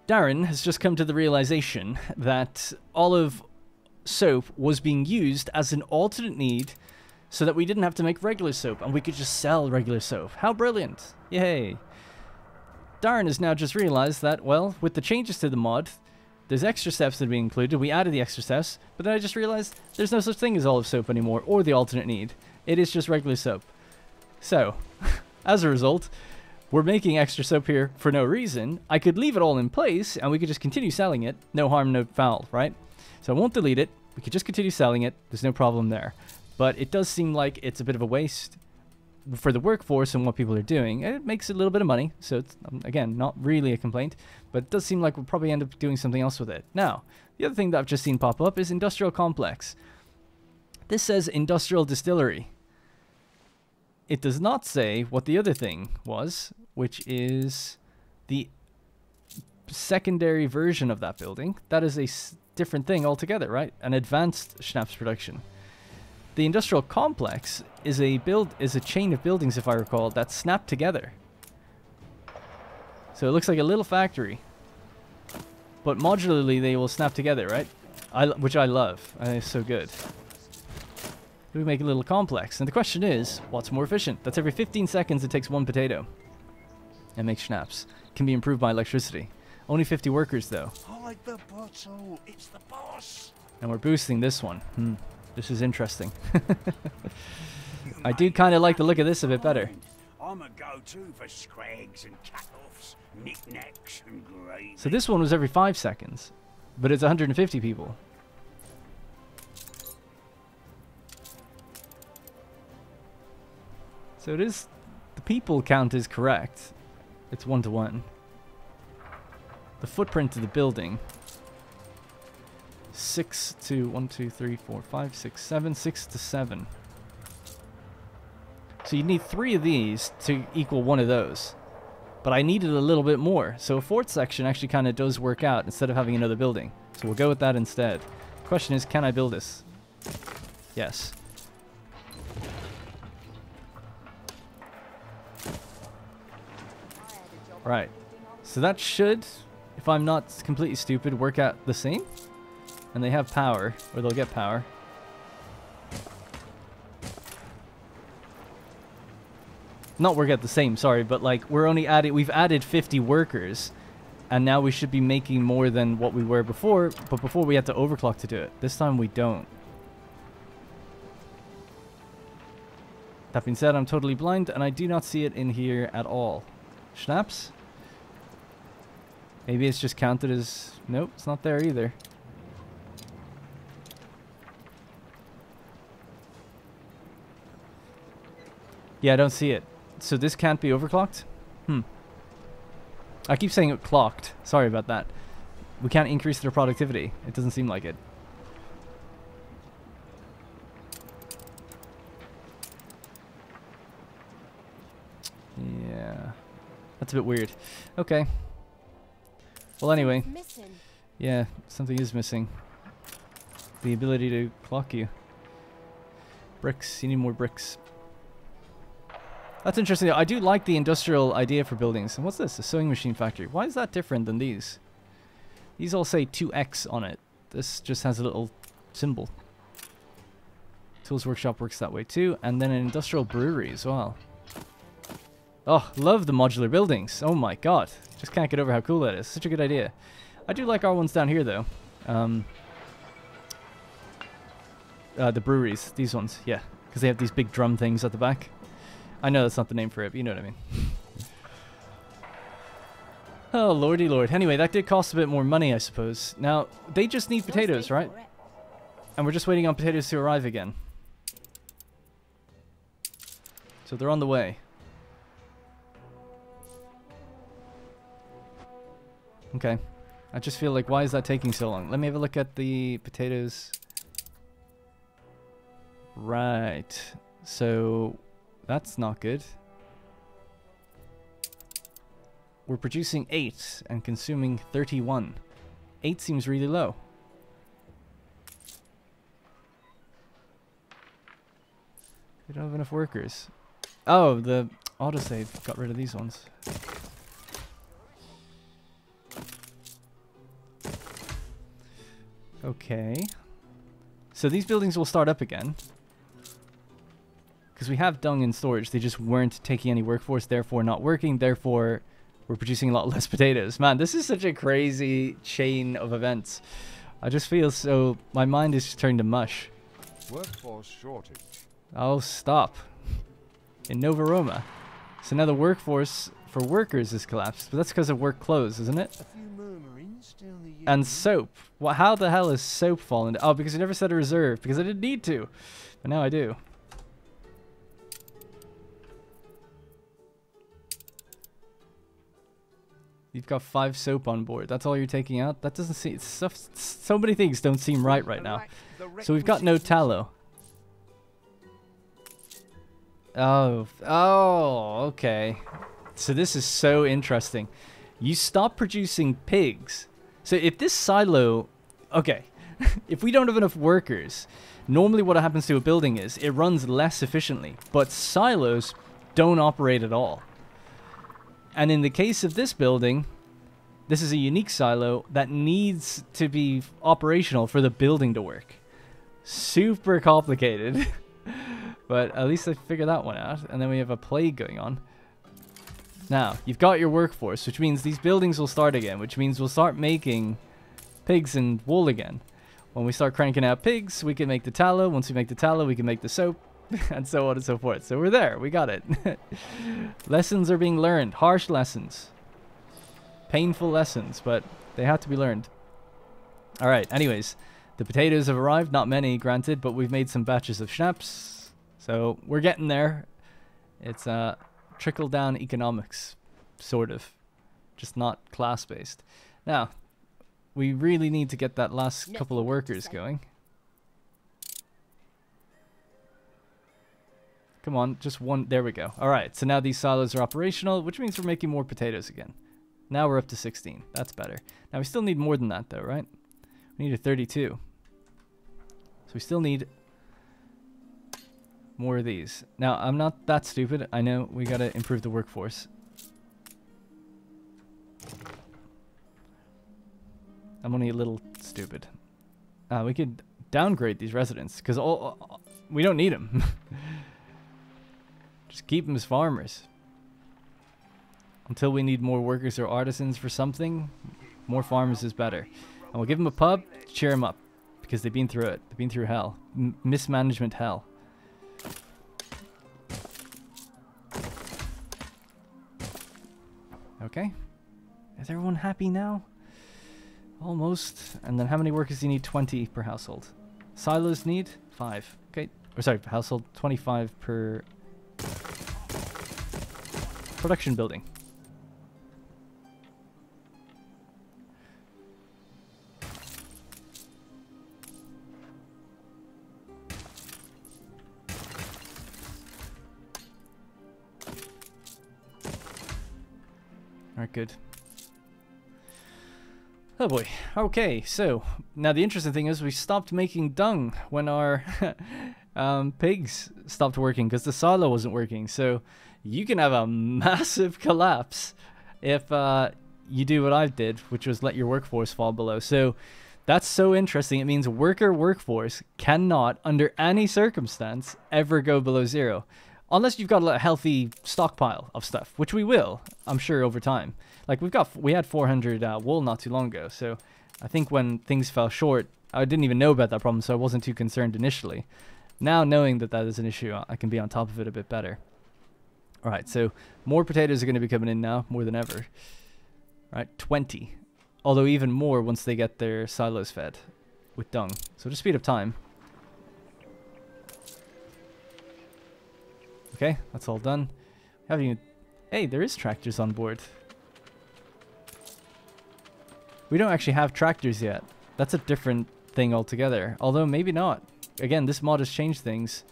Darren has just come to the realization that olive soap was being used as an alternate need so that we didn't have to make regular soap and we could just sell regular soap. How brilliant. Yay. Darren has now just realized that, well, with the changes to the mod, there's extra steps that are being included. We added the extra steps, but then I just realized there's no such thing as olive soap anymore, or the alternate need. It is just regular soap. So, as a result, we're making extra soap here for no reason. I could leave it all in place, and we could just continue selling it. No harm, no foul, right? So I won't delete it. We could just continue selling it. There's no problem there. But it does seem like it's a bit of a waste for the workforce and what people are doing. It makes a little bit of money, so it's, again, not really a complaint, but it does seem like we'll probably end up doing something else with it. Now, the other thing that I've just seen pop up is industrial complex. This says industrial distillery. It does not say what the other thing was, which is the secondary version of that building. That is a different thing altogether, right? An advanced schnapps production. The industrial complex is a chain of buildings, if I recall, that snap together. So it looks like a little factory, but modularly they will snap together, right? Which I love. It's so good. We make a little complex, and the question is, what's more efficient? That's every 15 seconds it takes one potato and makes schnapps. Can be improved by electricity. Only 50 workers though. Hide the bottle. It's the boss. And we're boosting this one. This is interesting. I do kind of like the look of this a bit better. I'm a go-to for scrags and cut-offs, knickknacks and gravy. So this one was every 5 seconds, but it's 150 people. So it is, the people count is correct. It's 1-to-1. The footprint of the building, 6 to 1, 2, 3, 4, 5, 6, 7, 6 to 7. So you need 3 of these to equal 1 of those. But I needed a little bit more. So a 4th section actually kind of does work out instead of having another building. So we'll go with that instead. The question is, can I build this? Yes. Right. So that should, if I'm not completely stupid, work out the same. And they have power, or they'll get power. Not work out the same, sorry, but like we've added 50 workers, and now we should be making more than what we were before, but before we had to overclock to do it. This time we don't. That being said, I'm totally blind, and I do not see it in here at all. Schnapps? Maybe it's just counted as... Nope, it's not there either. Yeah, I don't see it. So this can't be overclocked? I keep saying it clocked. Sorry about that. We can't increase their productivity. It doesn't seem like it. Yeah. That's a bit weird. Okay. Well, anyway. Yeah, something is missing. The ability to clock you. Bricks. You need more bricks. That's interesting. I do like the industrial idea for buildings. And what's this? A sewing machine factory. Why is that different than these? These all say 2X on it. This just has a little symbol. Tools Workshop works that way too. And then an industrial brewery as well. Oh, love the modular buildings. Oh my god. Just can't get over how cool that is. Such a good idea. I do like our ones down here though. The breweries. These ones. Yeah. Because they have these big drum things at the back. I know that's not the name for it, but you know what I mean. Oh, lordy lord. Anyway, that did cost a bit more money, I suppose. Now, they just need potatoes, right? And we're just waiting on potatoes to arrive again. So they're on the way. Okay. I just feel like, why is that taking so long? Let me have a look at the potatoes. Right. So, that's not good. We're producing 8 and consuming 31. 8 seems really low. We don't have enough workers. Oh, the autosave got rid of these ones. Okay. So these buildings will start up again. Because we have dung in storage. They just weren't taking any workforce, therefore not working. Therefore, we're producing a lot less potatoes. Man, this is such a crazy chain of events. I just feel so... My mind is just turning to mush. Workforce shortage. Oh, stop. In Nova Roma. So now the workforce for workers has collapsed. But that's because of work clothes, isn't it? A few murmurings down the And soap. Well, how the hell is soap falling? Oh, because you never said a reserve. Because I didn't need to. But now I do. You've got 5 soap on board. That's all you're taking out? That doesn't seem... So many things don't seem right now. So we've got no tallow. Oh, okay. So this is so interesting. You stop producing pigs. So if this silo... Okay. If we don't have enough workers, normally what happens to a building is it runs less efficiently. But silos don't operate at all. And in the case of this building, this is a unique silo that needs to be operational for the building to work. Super complicated. But at least I figured that one out. And then we have a plague going on. Now, you've got your workforce, which means these buildings will start again, which means we'll start making pigs and wool again. When we start cranking out pigs, we can make the tallow. Once we make the tallow, we can make the soap. And so on and so forth. So we're there. We got it. Lessons are being learned. Harsh lessons. Painful lessons, but they have to be learned. Alright, anyways. The potatoes have arrived. Not many, granted, but we've made some batches of schnapps. So we're getting there. It's trickle-down economics, sort of. Just not class-based. Now, we really need to get that last couple of workers going. Come on, just one. There we go. All right, so now these silos are operational, which means we're making more potatoes again. Now we're up to 16. That's better. Now we still need more than that, though, right? We need a 32. So we still need more of these. Now, I'm not that stupid. I know we got to improve the workforce. I'm only a little stupid. We could downgrade these residents, because we don't need them. Just keep them as farmers. Until we need more workers or artisans for something, more farmers is better. And we'll give them a pub, cheer them up. Because they've been through it. They've been through hell. Mismanagement hell. Okay. Is everyone happy now? Almost. And then how many workers do you need? 20 per household. Silos need 5. Okay. Or sorry, household 25 per... production building. Alright, good. Oh boy. Okay, so now the interesting thing is we stopped making dung when our pigs stopped working because the silo wasn't working. So you can have a massive collapse if you do what I did, which was let your workforce fall below. So that's so interesting. It means worker workforce cannot, under any circumstance, ever go below 0. Unless you've got a healthy stockpile of stuff, which we will, I'm sure, over time. Like, we had 400 wool not too long ago, so I think when things fell short, I didn't even know about that problem, so I wasn't too concerned initially. Now, knowing that that is an issue, I can be on top of it a bit better. Alright, so more potatoes are going to be coming in now, more than ever. Alright, 20. Although even more once they get their silos fed with dung. So just speed up time. Okay, that's all done. Haven't even... Hey, there is tractors on board. We don't actually have tractors yet. That's a different thing altogether. Although, maybe not. Again, this mod has changed things.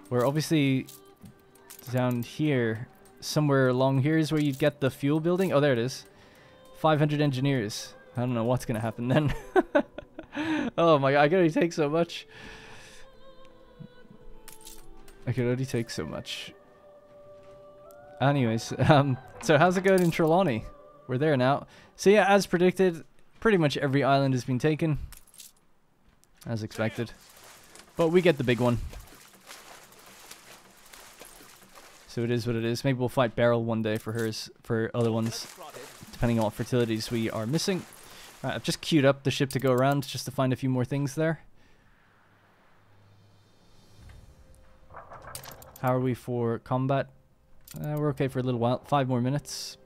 Where obviously, down here, somewhere along here is where you'd get the fuel building. Oh, there it is. 500 engineers. I don't know what's going to happen then. Oh my god, I can only take so much. I can only take so much. Anyways, so how's it going in Trelawney? We're there now. So yeah, as predicted, pretty much every island has been taken. As expected. But we get the big one. So it is what it is. Maybe we'll fight Beryl one day for hers, for other ones. Depending on what fertilities we are missing. Right, I've just queued up the ship to go around just to find a few more things there. How are we for combat? We're okay for a little while. 5 more minutes.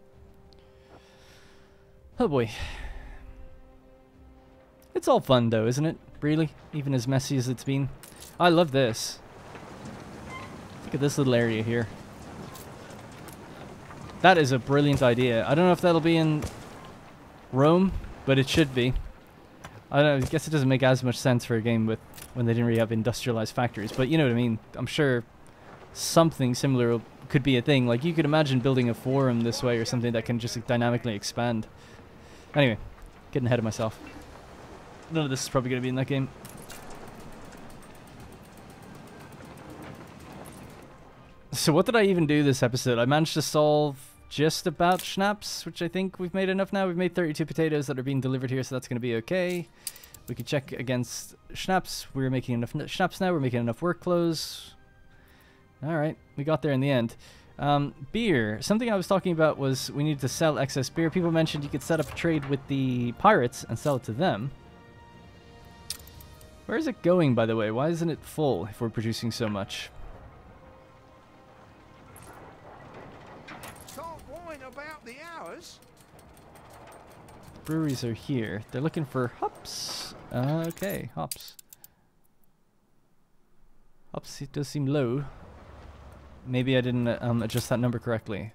Oh boy. It's all fun though, isn't it? Really? Even as messy as it's been. I love this. Look at this little area here. That is a brilliant idea. I don't know if that'll be in Rome, but it should be. I don't know, I guess it doesn't make as much sense for a game with when they didn't really have industrialized factories, but you know what I mean. I'm sure something similar could be a thing. Like, you could imagine building a forum this way or something that can just dynamically expand. Anyway, getting ahead of myself. None of this is probably going to be in that game. So what did I even do this episode? I managed to solve just about schnapps, which I think we've made enough now. We've made 32 potatoes that are being delivered here, so that's going to be okay. We could check against schnapps. We're making enough schnapps now. We're making enough work clothes. Alright, we got there in the end. Beer. Something I was talking about was we needed to sell excess beer. People mentioned you could set up a trade with the pirates and sell it to them. Where is it going, by the way? Why isn't it full if we're producing so much? Can't whine about the hours. Breweries are here. They're looking for hops. Okay, hops. Hops, it does seem low. Maybe I didn't adjust that number correctly.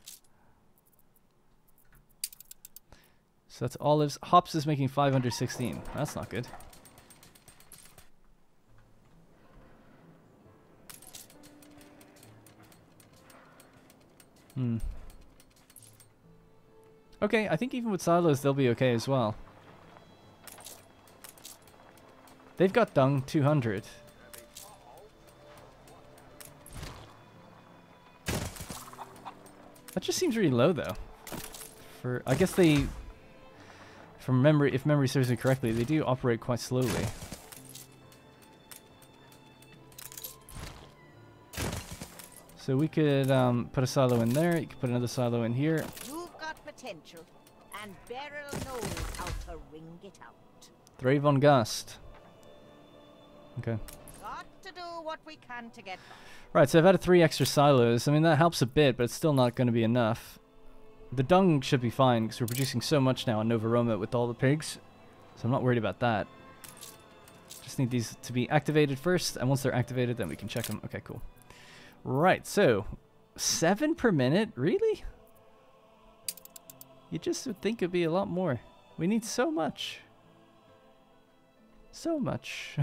So that's olives. Hops is making 516. That's not good. Okay, I think even with silos they'll be okay as well. They've got dung 200. That just seems really low though. For I guess they, from memory, if memory serves me correctly, they do operate quite slowly. So we could put a silo in there. You could put another silo in here. You've got potential, and Beryl knows how to wring it out. Thravon Gast. Okay. Got to do what we can to get by. Right, so I've added 3 extra silos. I mean, that helps a bit, but it's still not going to be enough. The dung should be fine, because we're producing so much now on Nova Roma with all the pigs. So I'm not worried about that. Just need these to be activated first, and once they're activated, then we can check them. Okay, cool. Right, so 7 per minute? Really? You just would think it'd be a lot more. We need so much. So much.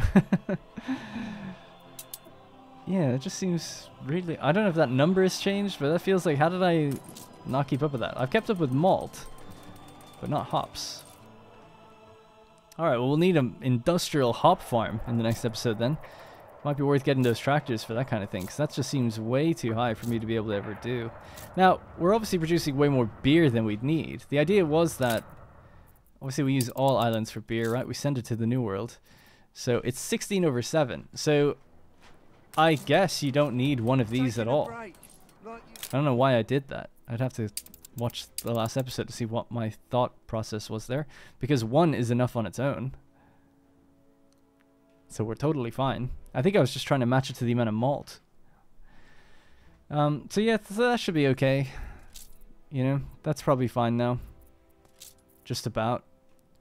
Yeah, it just seems really... I don't know if that number has changed, but that feels like... How did I not keep up with that? I've kept up with malt, but not hops. Alright, well, we'll need an industrial hop farm in the next episode then. Might be worth getting those tractors for that kind of thing, because that just seems way too high for me to be able to ever do. Now, we're obviously producing way more beer than we'd need. The idea was that, obviously we use all islands for beer, right? We send it to the New World. So it's 16/7. So I guess you don't need one of these at all. I don't know why I did that. I'd have to watch the last episode to see what my thought process was there. Because one is enough on its own. So we're totally fine. I think I was just trying to match it to the amount of malt. So yeah, that should be okay. You know, that's probably fine now. Just about.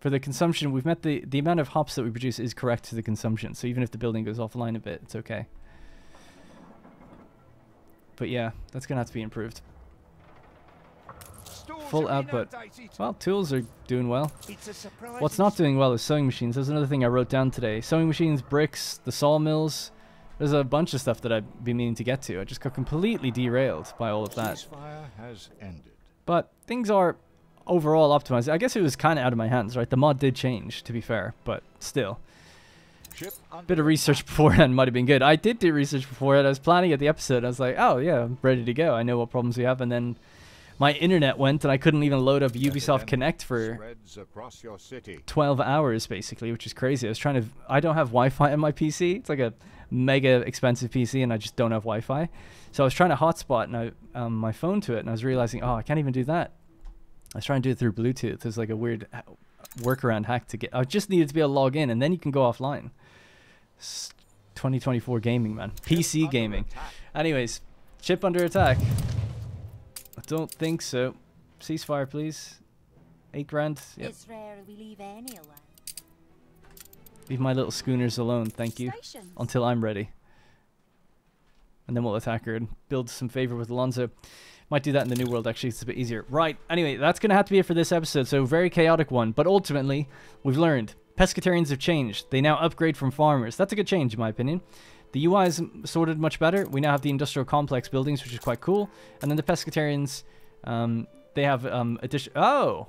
For the consumption, we've met the amount of hops that we produce is correct to the consumption. So even if the building goes offline a bit, it's okay. But yeah, that's going to have to be improved. Full output. Well, tools are doing well. What's not doing well is sewing machines. There's another thing I wrote down today. Sewing machines, bricks, the sawmills. There's a bunch of stuff that I've been meaning to get to. I just got completely derailed by all of that. Ceasefire has ended. But things are overall optimized. I guess it was kind of out of my hands, right? The mod did change, to be fair, but still. Bit of research beforehand might have been good. I did do research beforehand. I was planning at the episode. I was like, oh yeah, I'm ready to go. I know what problems we have. And then my internet went and I couldn't even load up Ubisoft Connect for 12 hours basically, which is crazy. I was trying to, I don't have Wi-Fi on my PC. It's like a mega expensive PC and I just don't have Wi-Fi. So I was trying to hotspot my phone to it and I was realizing, oh, I can't even do that. I was trying to do it through Bluetooth. There's like a weird workaround hack to get. I just needed to be able to log in and then you can go offline. 2024 gaming, man. PC gaming. Anyways, chip under attack. I don't think so. Ceasefire, please. 8 grand. Yep. It's rare we leave any alone. Leave my little schooners alone, thank you. Until I'm ready. And then we'll attack her and build some favor with Alonso. Might do that in the New World, actually. It's a bit easier. Right. Anyway, that's going to have to be it for this episode. So, very chaotic one. But ultimately, we've learned. Pescatarians have changed. They now upgrade from farmers. That's a good change, in my opinion. The UI is sorted much better. We now have the industrial complex buildings, which is quite cool. And then the Pescatarians, they have addition. Oh!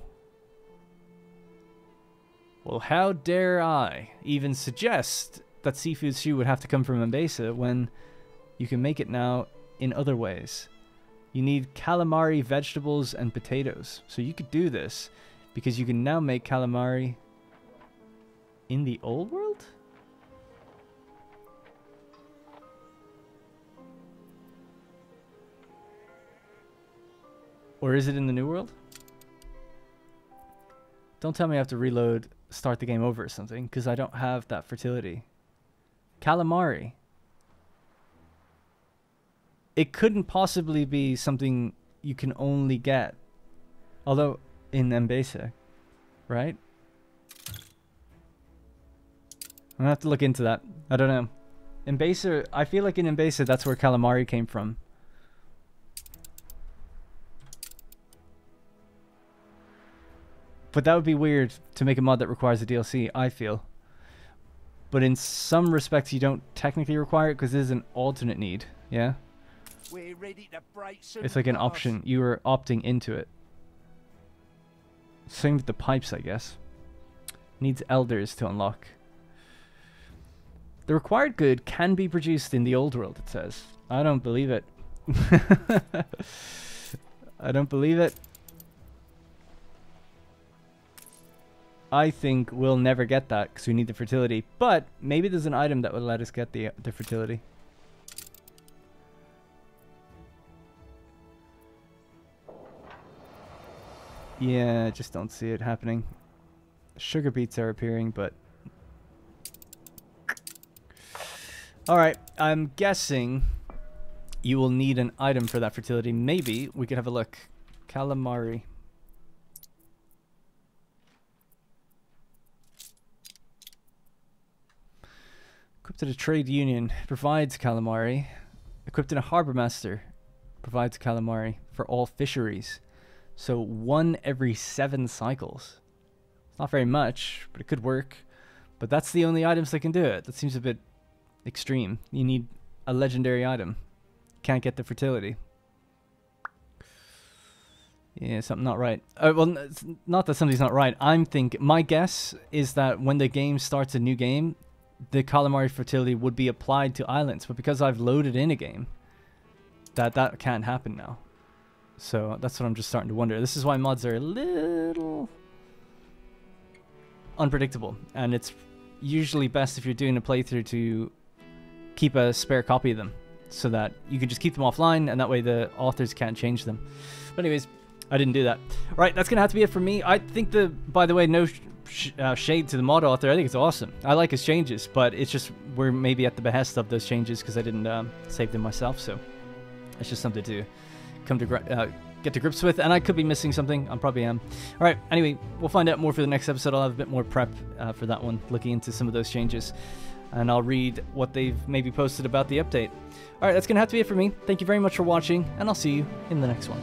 Well, how dare I even suggest that Seafood Stew would have to come from Mbesa when you can make it now in other ways. You need calamari, vegetables, and potatoes. So you could do this because you can now make calamari in the old world? Or is it in the new world? Don't tell me I have to reload, start the game over or something, because I don't have that fertility. Calamari. It couldn't possibly be something you can only get. Although, in Mbesa, right? I'm gonna have to look into that. I don't know. Mbesa, I feel like in Mbesa that's where calamari came from. But that would be weird to make a mod that requires a DLC, I feel. But in some respects you don't technically require it because it is an alternate need, yeah? We're ready to break some It's like an glass. option. You are opting into it. Same with the pipes, I guess. Needs elders to unlock. The required good can be produced in the old world, it says. I don't believe it. I don't believe it. I think we'll never get that because we need the fertility. But maybe there's an item that would let us get the fertility. Yeah, I just don't see it happening. Sugar beets are appearing, but... Alright, I'm guessing you will need an item for that fertility. Maybe we could have a look. Calamari. Equipped in a trade union provides calamari. Equipped in a harbor master provides calamari for all fisheries. So 1 every 7 cycles. It's not very much, but it could work. But that's the only items that can do it. That seems a bit extreme. You need a legendary item. Can't get the fertility. Yeah, something not right. Well, it's not that something's not right. I'm thinking, my guess is that when the game starts a new game, the calamari fertility would be applied to islands, but because I've loaded in a game, that can't happen now. So that's what I'm just starting to wonder. This is why mods are a little unpredictable, and it's usually best if you're doing a playthrough to keep a spare copy of them, so that you can just keep them offline, and that way the authors can't change them. But anyways, I didn't do that. All right, that's gonna have to be it for me. I think by the way, no shade to the mod author. I think it's awesome. I like his changes, but it's just we're maybe at the behest of those changes because I didn't save them myself. So it's just something to come to get to grips with, and I could be missing something. I probably am. All right, anyway, we'll find out more for the next episode. I'll have a bit more prep for that one, looking into some of those changes, and I'll read what they've maybe posted about the update. All right, that's gonna have to be it for me. Thank you very much for watching, and I'll see you in the next one.